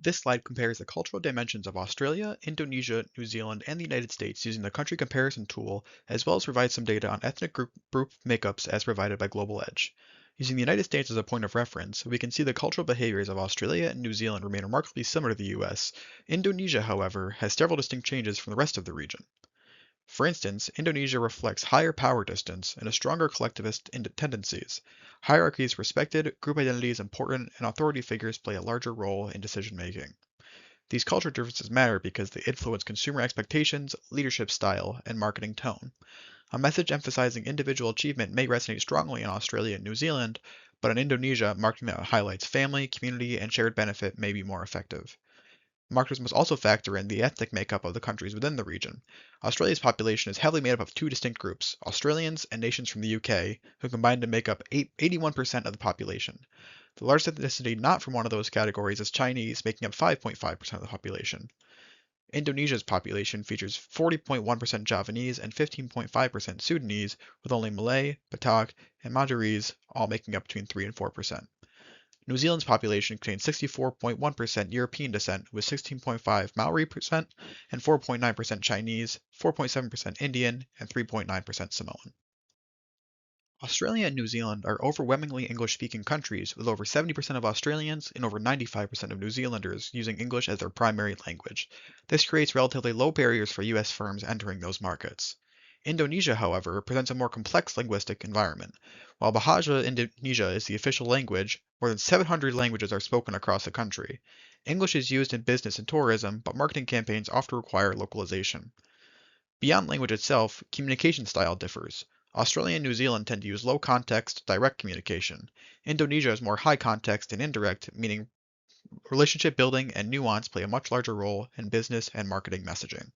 This slide compares the cultural dimensions of Australia, Indonesia, New Zealand, and the United States using the country comparison tool, as well as provides some data on ethnic group makeups as provided by Global Edge. Using the United States as a point of reference, we can see the cultural behaviors of Australia and New Zealand remain remarkably similar to the US. Indonesia, however, has several distinct changes from the rest of the region. For instance, Indonesia reflects higher power distance and a stronger collectivist tendencies. Hierarchy is respected, group identity is important, and authority figures play a larger role in decision making. These cultural differences matter because they influence consumer expectations, leadership style, and marketing tone. A message emphasizing individual achievement may resonate strongly in Australia and New Zealand, but in Indonesia, marketing that highlights family, community, and shared benefit may be more effective. Marketers must also factor in the ethnic makeup of the countries within the region. Australia's population is heavily made up of two distinct groups, Australians and nations from the UK, who combine to make up 81% of the population. The largest ethnicity not from one of those categories is Chinese, making up 5.5% of the population. Indonesia's population features 40.1% Javanese and 15.5% Sudanese, with only Malay, Batak, and Madurese all making up between 3 and 4%. New Zealand's population contains 64.1% European descent, with 16.5% Maori percent and 4.9% Chinese, 4.7% Indian, and 3.9% Samoan. Australia and New Zealand are overwhelmingly English-speaking countries, with over 70% of Australians and over 95% of New Zealanders using English as their primary language. This creates relatively low barriers for US firms entering those markets. Indonesia, however, presents a more complex linguistic environment. While Bahasa Indonesia is the official language, more than 700 languages are spoken across the country. English is used in business and tourism, but marketing campaigns often require localization. Beyond language itself, communication style differs. Australia and New Zealand tend to use low context, direct communication. Indonesia is more high context and indirect, meaning relationship building and nuance play a much larger role in business and marketing messaging.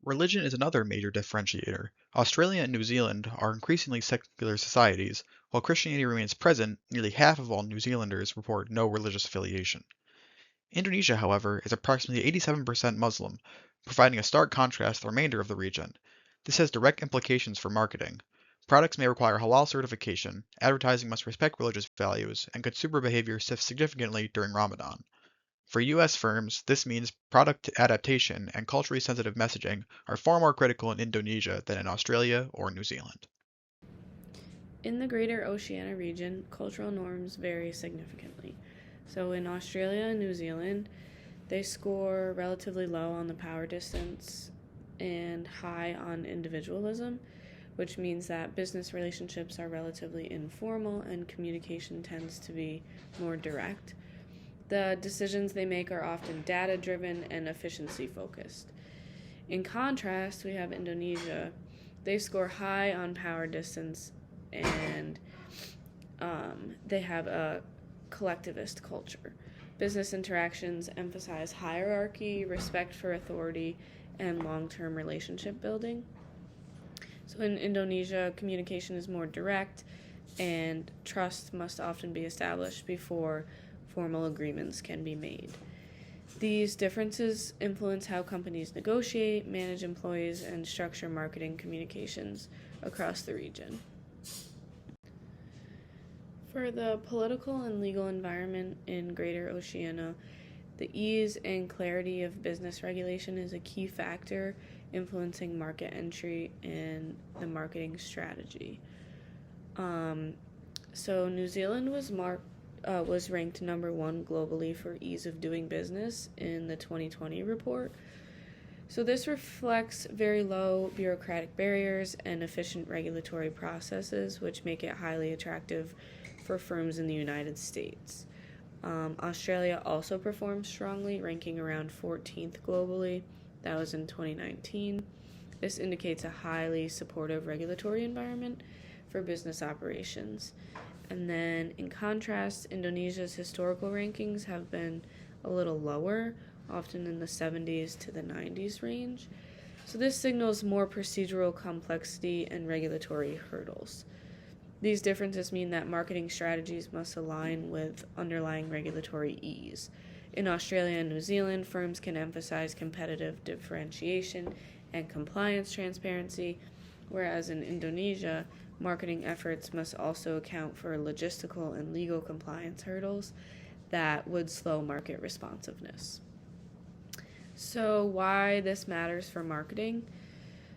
Religion is another major differentiator. Australia and New Zealand are increasingly secular societies. While Christianity remains present, nearly half of all New Zealanders report no religious affiliation. Indonesia, however, is approximately 87% Muslim, providing a stark contrast to the remainder of the region. This has direct implications for marketing. Products may require halal certification, advertising must respect religious values, and consumer behavior shifts significantly during Ramadan. For US firms, this means product adaptation and culturally sensitive messaging are far more critical in Indonesia than in Australia or New Zealand. In the Greater Oceania region, cultural norms vary significantly. So in Australia and New Zealand, they score relatively low on the power distance and high on individualism, which means that business relationships are relatively informal and communication tends to be more direct. The decisions they make are often data driven and efficiency focused. In contrast, we have Indonesia. They score high on power distance and they have a collectivist culture. Business interactions emphasize hierarchy, respect for authority, and long term relationship building. So in Indonesia, communication is more direct, and trust must often be established before formal agreements can be made. These differences influence how companies negotiate, manage employees, and structure marketing communications across the region. For the political and legal environment in Greater Oceania, the ease and clarity of business regulation is a key factor influencing market entry and the marketing strategy. So New Zealand was ranked number one globally for ease of doing business in the 2020 report. So this reflects very low bureaucratic barriers and efficient regulatory processes, which make it highly attractive for firms in the United States. Australia also performed strongly, ranking around 14th globally. That was in 2019. This indicates a highly supportive regulatory environment for business operations. And then, in contrast, Indonesia's historical rankings have been a little lower, often in the 70s to the 90s range. So this signals more procedural complexity and regulatory hurdles. These differences mean that marketing strategies must align with underlying regulatory ease. In Australia and New Zealand, firms can emphasize competitive differentiation and compliance transparency, whereas in Indonesia, marketing efforts must also account for logistical and legal compliance hurdles that would slow market responsiveness. So, why this matters for marketing?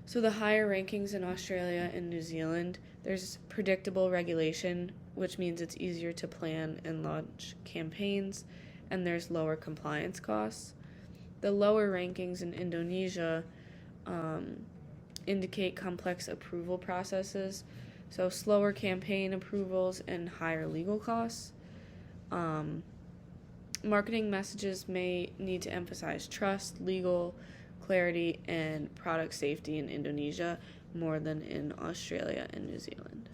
So, the higher rankings in Australia and New Zealand, there's predictable regulation, which means it's easier to plan and launch campaigns, and there's lower compliance costs. The lower rankings in Indonesia indicate complex approval processes, so slower campaign approvals and higher legal costs. Marketing messages may need to emphasize trust, legal clarity, and product safety in Indonesia more than in Australia and New Zealand.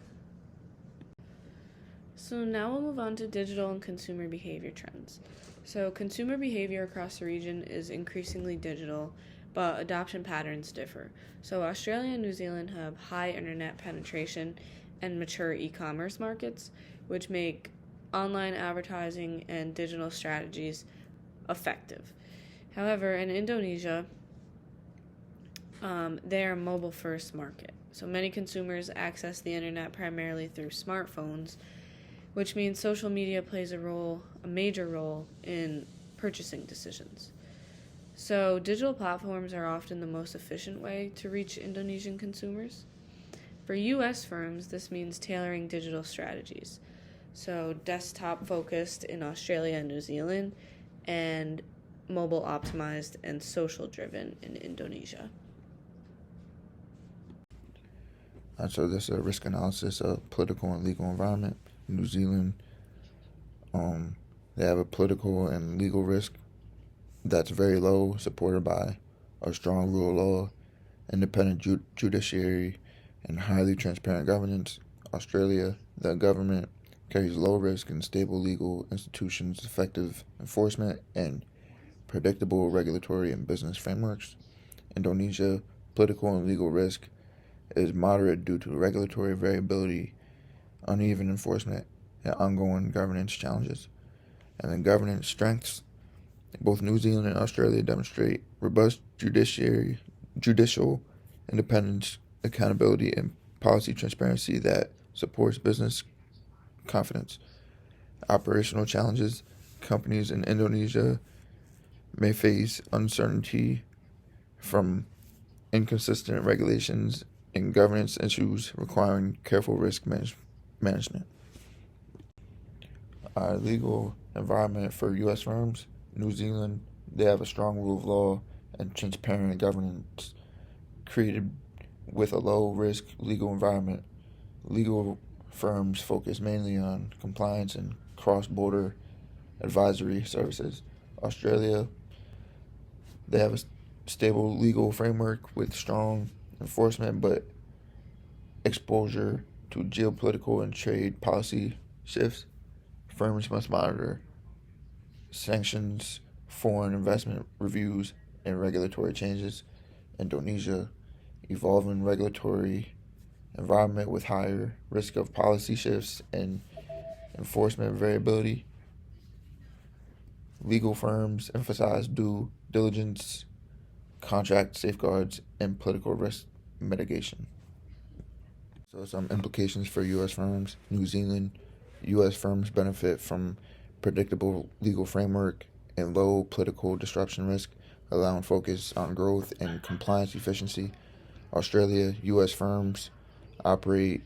So now we'll move on to digital and consumer behavior trends. So consumer behavior across the region is increasingly digital, but adoption patterns differ. So Australia and New Zealand have high internet penetration and mature e-commerce markets, which make online advertising and digital strategies effective. However, in Indonesia, they are a mobile-first market. So many consumers access the internet primarily through smartphones, which means social media plays a major role in purchasing decisions. So digital platforms are often the most efficient way to reach Indonesian consumers. For U.S. firms, this means tailoring digital strategies. So desktop focused in Australia and New Zealand, and mobile optimized and social driven in Indonesia. So this is a risk analysis of political and legal environment. New Zealand, they have a political and legal risk that's very low, supported by a strong rule of law, independent judiciary, and highly transparent governance. Australia, the government carries low risk and stable legal institutions, effective enforcement, and predictable regulatory and business frameworks. Indonesia, political and legal risk is moderate due to regulatory variability, uneven enforcement, and ongoing governance challenges. And then governance strengths. Both New Zealand and Australia demonstrate robust judicial independence, accountability, and policy transparency that supports business confidence. Operational challenges. Companies in Indonesia may face uncertainty from inconsistent regulations and governance issues requiring careful risk management. Legal environment for U.S. firms. New Zealand, they have a strong rule of law and transparent governance created with a low-risk legal environment. Legal firms focus mainly on compliance and cross-border advisory services. Australia, they have a stable legal framework with strong enforcement but exposure to geopolitical and trade policy shifts. Firms must monitor sanctions, foreign investment reviews, and regulatory changes. Indonesia, evolving regulatory environment with higher risk of policy shifts and enforcement variability. Legal firms emphasize due diligence, contract safeguards, and political risk mitigation. So some implications for U.S. firms. New Zealand, U.S. firms benefit from predictable legal framework and low political disruption risk, allowing focus on growth and compliance efficiency. Australia, U.S. firms operate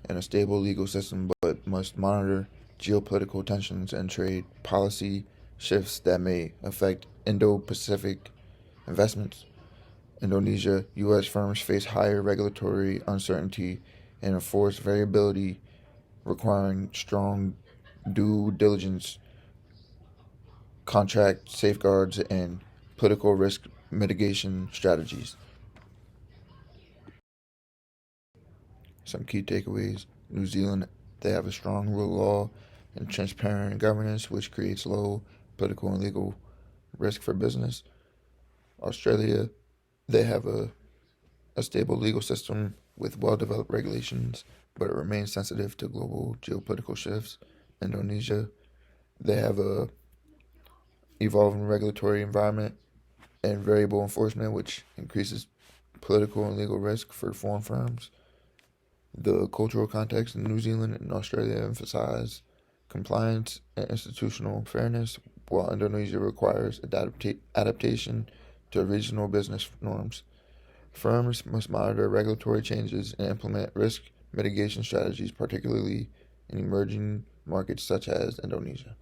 in a stable legal system but must monitor geopolitical tensions and trade policy shifts that may affect Indo-Pacific investments. Indonesia, U.S. firms face higher regulatory uncertainty and enforced variability, requiring strong due diligence, contract safeguards, and political risk mitigation strategies. Some key takeaways. New Zealand, they have a strong rule of law and transparent governance, which creates low political and legal risk for business. Australia, they have a stable legal system with well-developed regulations, but it remains sensitive to global geopolitical shifts. Indonesia, they have a evolving regulatory environment and variable enforcement, which increases political and legal risk for foreign firms. The cultural context in New Zealand and Australia emphasize compliance, and institutional fairness, while Indonesia requires adaptation to regional business norms. Firms must monitor regulatory changes and implement risk mitigation strategies, particularly in emerging markets such as Indonesia.